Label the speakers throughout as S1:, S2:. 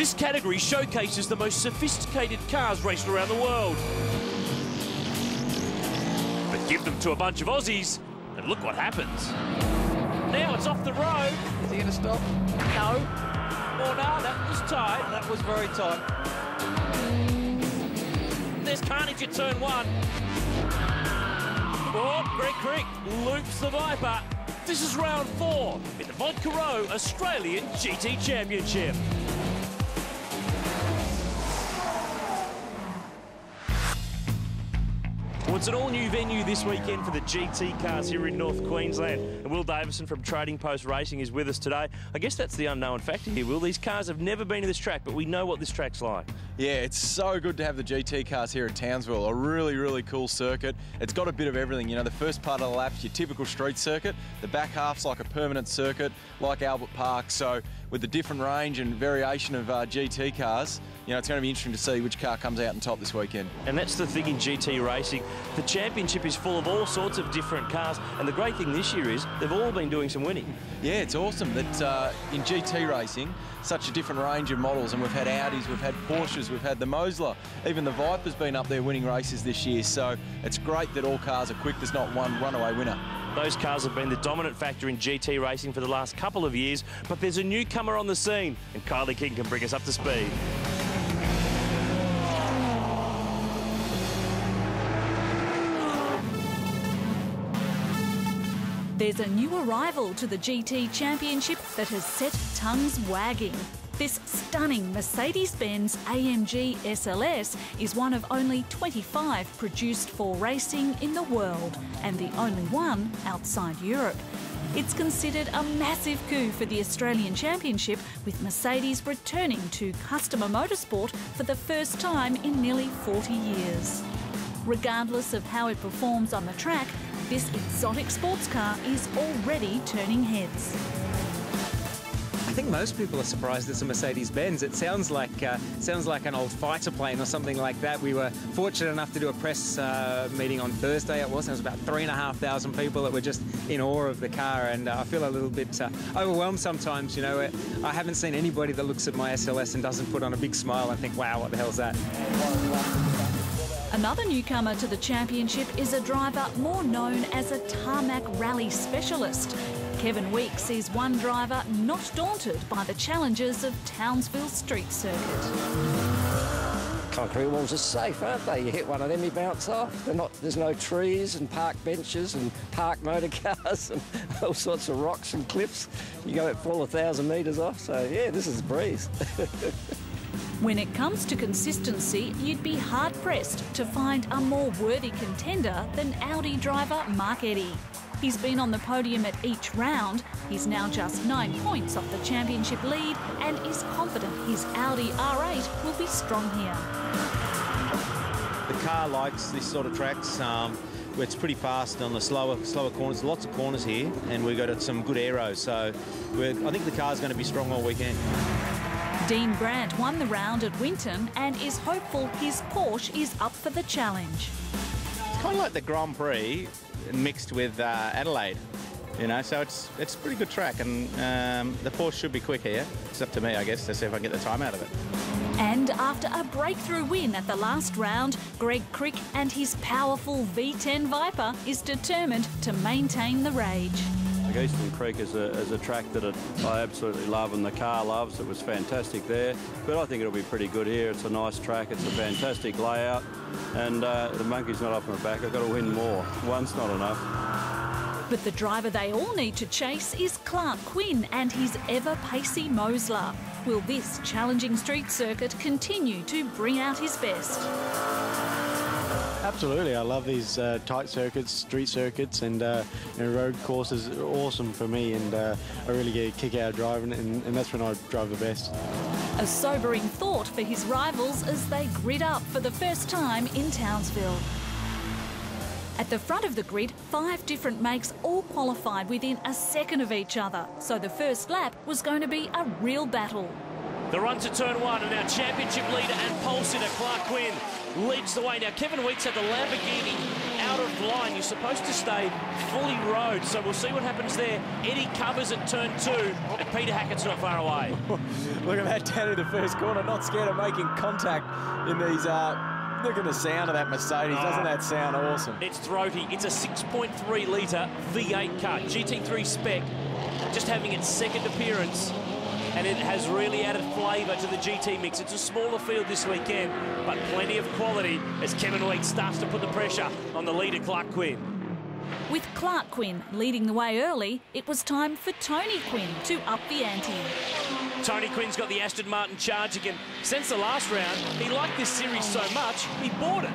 S1: This category showcases the most sophisticated cars raced around the world. But give them to a bunch of Aussies, and look what happens. Now it's off the road.
S2: Is he going to stop?
S1: No. Oh, no, that was tight.
S2: That was very tight.
S1: There's carnage at turn one. Oh, Greg Crick loops the Viper. This is round 4 in the Vodka Row Australian GT Championship. Well, it's an all-new venue this weekend for the GT cars here in North Queensland. And Will Davison from Trading Post Racing is with us today. I guess that's the unknown factor here, Will. These cars have never been to this track, but we know what this track's like.
S3: Yeah, it's so good to have the GT cars here at Townsville. A really, really cool circuit. It's got a bit of everything. You know, the first part of the lap's your typical street circuit. The back half's like a permanent circuit, like Albert Park. So with the different range and variation of GT cars, you know, it's going to be interesting to see which car comes out on top this weekend.
S1: And that's the thing in GT racing. The championship is full of all sorts of different cars, and the great thing this year is they've all been doing some winning.
S3: Yeah, it's awesome that in GT racing, such a different range of models, and we've had Audis, we've had Porsches, we've had the Mosler, even the Viper's been up there winning races this year, so it's great that all cars are quick. There's not one runaway winner.
S1: Those cars have been the dominant factor in GT racing for the last couple of years, but there's a newcomer on the scene, and Kylie King can bring us up to speed.
S4: There's a new arrival to the GT Championship that has set tongues wagging. This stunning Mercedes-Benz AMG SLS is one of only 25 produced for racing in the world, and the only one outside Europe. It's considered a massive coup for the Australian Championship, with Mercedes returning to customer motorsport for the first time in nearly 40 years. Regardless of how it performs on the track, this exotic sports car is already turning heads.
S5: I think most people are surprised it's a Mercedes-Benz. It sounds like an old fighter plane or something like that. We were fortunate enough to do a press meeting on Thursday. It was about 3,500 people that were just in awe of the car, and I feel a little bit overwhelmed sometimes. You know, I haven't seen anybody that looks at my SLS and doesn't put on a big smile and think, wow, what the hell's that?
S4: Another newcomer to the championship is a driver more known as a tarmac rally specialist. Kevin Weeks is one driver not daunted by the challenges of Townsville street circuit.
S6: Concrete walls are safe, aren't they? You hit one of them, you bounce off. There's no trees and park benches and park motor cars and all sorts of rocks and cliffs. You go fall 1,000 metres off, so yeah, this is a breeze.
S4: When it comes to consistency, you'd be hard-pressed to find a more worthy contender than Audi driver Mark Eddy. He's been on the podium at each round. He's now just 9 points off the championship lead and is confident his Audi R8 will be strong here.
S7: The car likes this sort of tracks. Where it's pretty fast on the slower corners. Lots of corners here, and we've got some good aeros. So I think the car's going to be strong all weekend.
S4: Dean Brandt won the round at Winton and is hopeful his Porsche is up for the challenge.
S7: It's kind of like the Grand Prix mixed with Adelaide, you know, so it's a pretty good track, and the Porsche should be quick here. It's up to me, I guess, to see if I can get the time out of it.
S4: And after a breakthrough win at the last round, Greg Crick and his powerful V10 Viper is determined to maintain the rage.
S8: Eastern Creek is a track that I absolutely love and the car loves. It was fantastic there, but I think it'll be pretty good here. It's a nice track, it's a fantastic layout, and the monkey's not off my back. I've got to win more. One's not enough.
S4: But the driver they all need to chase is Clark Quinn and his ever-pacey Mosler. Will this challenging street circuit continue to bring out his best?
S9: Absolutely, I love these tight circuits, street circuits, and road courses are awesome for me, and I really get a kick out of driving, and that's when I drive the best.
S4: A sobering thought for his rivals as they grid up for the first time in Townsville. At the front of the grid, 5 different makes all qualified within a second of each other, so the first lap was going to be a real battle.
S1: The run to turn 1, and our championship leader and pole sitter Clark Quinn leads the way. Now, Kevin Weeks had the Lamborghini out of line. You're supposed to stay fully road, so we'll see what happens there. Eddie covers at turn 2, and Peter Hackett's not far away.
S3: Look at that down in the first corner, not scared of making contact in these... Look at the sound of that Mercedes. Doesn't that sound awesome?
S1: It's throaty. It's a 6.3 litre V8 car, GT3 spec, just having its second appearance, and it has really added flavour to the GT mix. It's a smaller field this weekend, but plenty of quality as Kevin Weeks starts to put the pressure on the leader, Clark Quinn.
S4: With Clark Quinn leading the way early, it was time for Tony Quinn to up the ante.
S1: Tony Quinn's got the Aston Martin charge again. Since the last round, he liked this series so much, he bought it.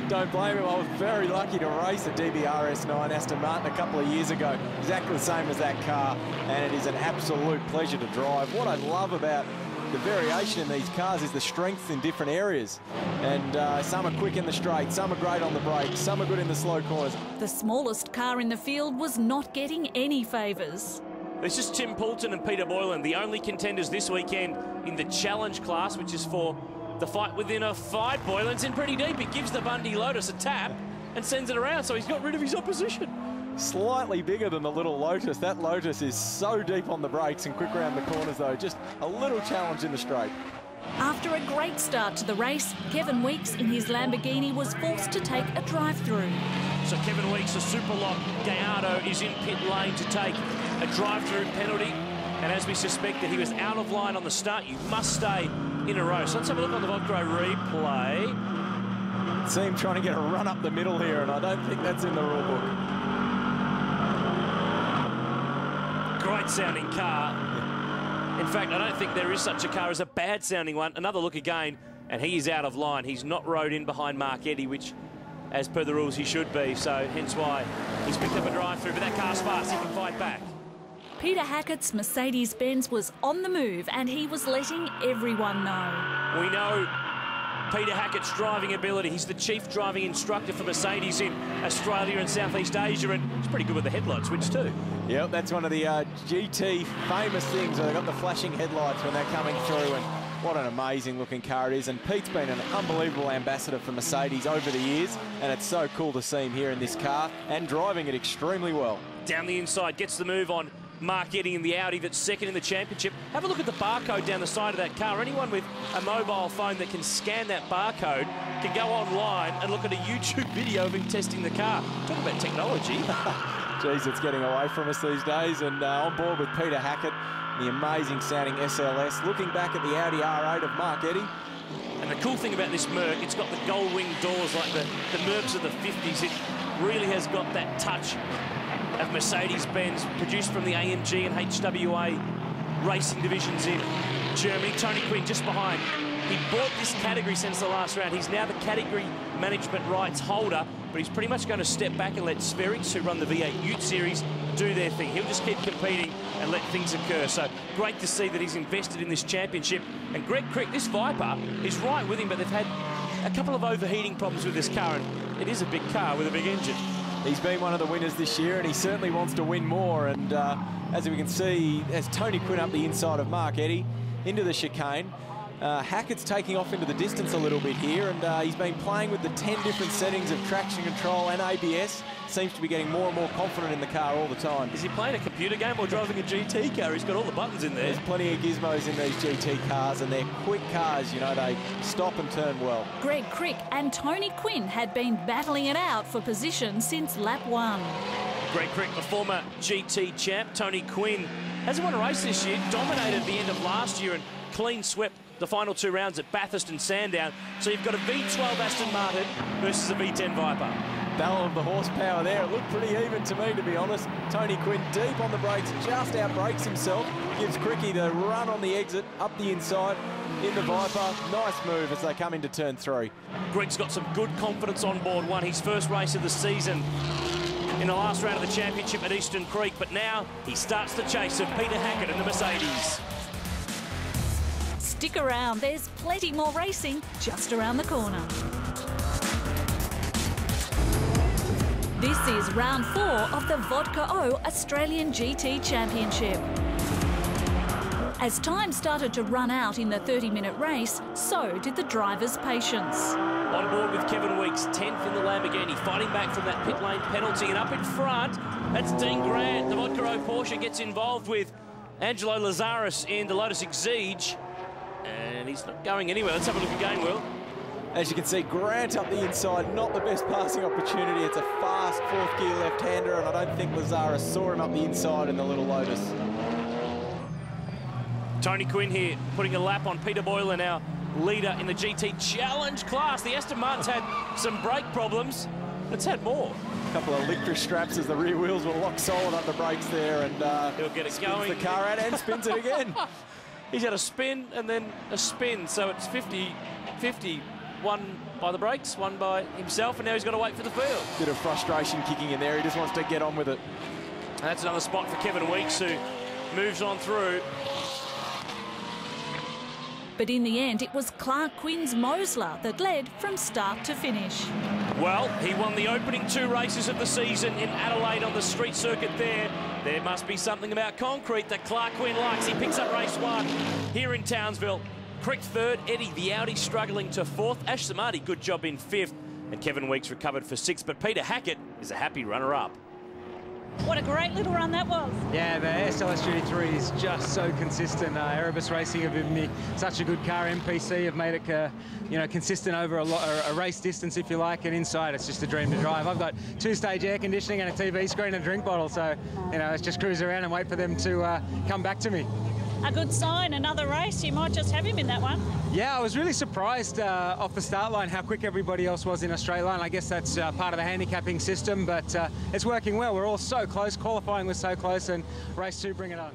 S3: Don't blame him. I was very lucky to race a DBRS9 Aston Martin a couple of years ago. Exactly the same as that car, and it is an absolute pleasure to drive. What I love about the variation in these cars is the strengths in different areas. And some are quick in the straight, some are great on the brakes, some are good in the slow corners.
S4: The smallest car in the field was not getting any favours.
S1: This is Tim Poulton and Peter Boylan, the only contenders this weekend in the challenge class, which is for the fight within a fight. Boylan's in pretty deep. He gives the Bundy Lotus a tap and sends it around, so he's got rid of his opposition.
S3: Slightly bigger than the little Lotus. That Lotus is so deep on the brakes and quick around the corners, though. Just a little challenge in the straight.
S4: After a great start to the race, Kevin Weeks in his Lamborghini was forced to take a drive-through.
S1: So Kevin Weeks, a super lock. Gallardo is in pit lane to take a drive-through penalty. And as we suspected, he was out of line on the start. You must stay in a row. So let's have a look on the Vodcro replay.
S3: See him trying to get a run up the middle here, and I don't think that's in the rule book.
S1: Great sounding car. In fact, I don't think there is such a car as a bad sounding one. Another look again, and he is out of line. He's not rode in behind Mark Eddy, which, as per the rules, he should be. So hence why he's picked up a drive-through, but that car's fast. He can fight back.
S4: Peter Hackett's Mercedes-Benz was on the move, and he was letting everyone know.
S1: We know Peter Hackett's driving ability. He's the chief driving instructor for Mercedes in Australia and Southeast Asia, and he's pretty good with the headlight switch too.
S3: Yep, that's one of the GT famous things. They've got the flashing headlights when they're coming through, and what an amazing looking car it is. And Pete's been an unbelievable ambassador for Mercedes over the years, and it's so cool to see him here in this car and driving it extremely well. Down
S1: the inside, gets the move on Mark Eddy in the Audi that's second in the championship. Have a look at the barcode down the side of that car. Anyone with a mobile phone that can scan that barcode can go online and look at a YouTube video of him testing the car. Talk about technology.
S3: Geez, it's getting away from us these days. And on board with Peter Hackett, the amazing sounding SLS. Looking back at the Audi R8 of Mark Eddy.
S1: And the cool thing about this Merc, it's got the gold wing doors like the Mercs of the 50s. It really has got that touch of Mercedes-Benz, produced from the AMG and HWA racing divisions in Germany. Tony Quinn just behind. He bought this category since the last round. He's now the category management rights holder, but he's pretty much going to step back and let Sperrix, who run the V8 Ute Series, do their thing. He'll just keep competing and let things occur. So great to see that he's invested in this championship. And Greg Crick, this Viper, is right with him, but they've had a couple of overheating problems with this car, and it is a big car with a big engine.
S3: He's been one of the winners this year, and he certainly wants to win more. And as we can see, as Tony Quinn up the inside of Mark Eddy into the chicane, Hackett's taking off into the distance a little bit here, and he's been playing with the 10 different settings of traction control and ABS. Seems to be getting more and more confident in the car all the time.
S1: Is he playing a computer game or driving a GT car? He's got all the buttons in there.
S3: There's plenty of gizmos in these GT cars, and they're quick cars, you know, they stop and turn well.
S4: Greg Crick and Tony Quinn had been battling it out for position since lap 1.
S1: Greg Crick, the former GT champ. Tony Quinn hasn't won a race this year, dominated the end of last year and clean swept the final 2 rounds at Bathurst and Sandown. So you've got a V12 Aston Martin versus a V10 Viper.
S3: Battle of the horsepower there. It looked pretty even to me, to be honest. Tony Quinn deep on the brakes, just outbrakes himself. Gives Cricky the run on the exit, up the inside, in the Viper. Nice move as they come into turn 3.
S1: Greg's got some good confidence on board. Won his first race of the season in the last round of the championship at Eastern Creek. But now he starts the chase of Peter Hackett and the Mercedes.
S4: Stick around, there's plenty more racing just around the corner. This is round 4 of the Vodka O Australian GT Championship. As time started to run out in the 30-minute race, so did the drivers' patience.
S1: On board with Kevin Weeks, 10th in the Lamborghini, fighting back from that pit lane penalty. And up in front, that's Dean Grant. The Vodka O Porsche gets involved with Angelo Lazaris in the Lotus Exige. And he's not going anywhere. Let's have a look again, Will.
S3: As you can see, Grant up the inside, not the best passing opportunity. It's a fast fourth gear left-hander, and I don't think Lazaris saw him up the inside in the little Lotus.
S1: Tony Quinn here, putting a lap on Peter Boylan, our leader in the GT Challenge class. The Aston Martin's had some brake problems. It's had more.
S3: A couple of electric straps as the rear wheels were locked solid on the brakes there, and
S1: he'll get it
S3: spins
S1: going.
S3: the car out and spins it again.
S1: He's had a spin and then a spin, so it's 50-50. One by the brakes, one by himself, and now he's got to wait for the field.
S3: Bit of frustration kicking in there. He just wants to get on with it.
S1: That's another spot for Kevin Weeks, who moves on through.
S4: But in the end, it was Clark Quinn's Mosler that led from start to finish.
S1: Well, he won the opening 2 races of the season in Adelaide on the street circuit there. There must be something about concrete that Clark Quinn likes. He picks up race 1 here in Townsville. Crick 3rd, Eddie the Audi struggling to 4th. Ash Samadi, good job in 5th. And Kevin Weeks recovered for 6th. But Peter Hackett is a happy runner-up.
S2: What a great little run that was.
S5: Yeah, the SLS GT3 is just so consistent. Erebus Racing have given me such a good car. MPC have made it, you know, consistent over a race distance, if you like, and inside it's just a dream to drive. I've got 2-stage air conditioning and a TV screen and a drink bottle, so, you know, let's just cruise around and wait for them to come back to me.
S2: A good sign, another race. You might just have him in that one.
S5: Yeah, I was really surprised off the start line how quick everybody else was in a straight line. I guess that's part of the handicapping system, but it's working well. We're all so close. Qualifying was so close, and race 2, bring it on.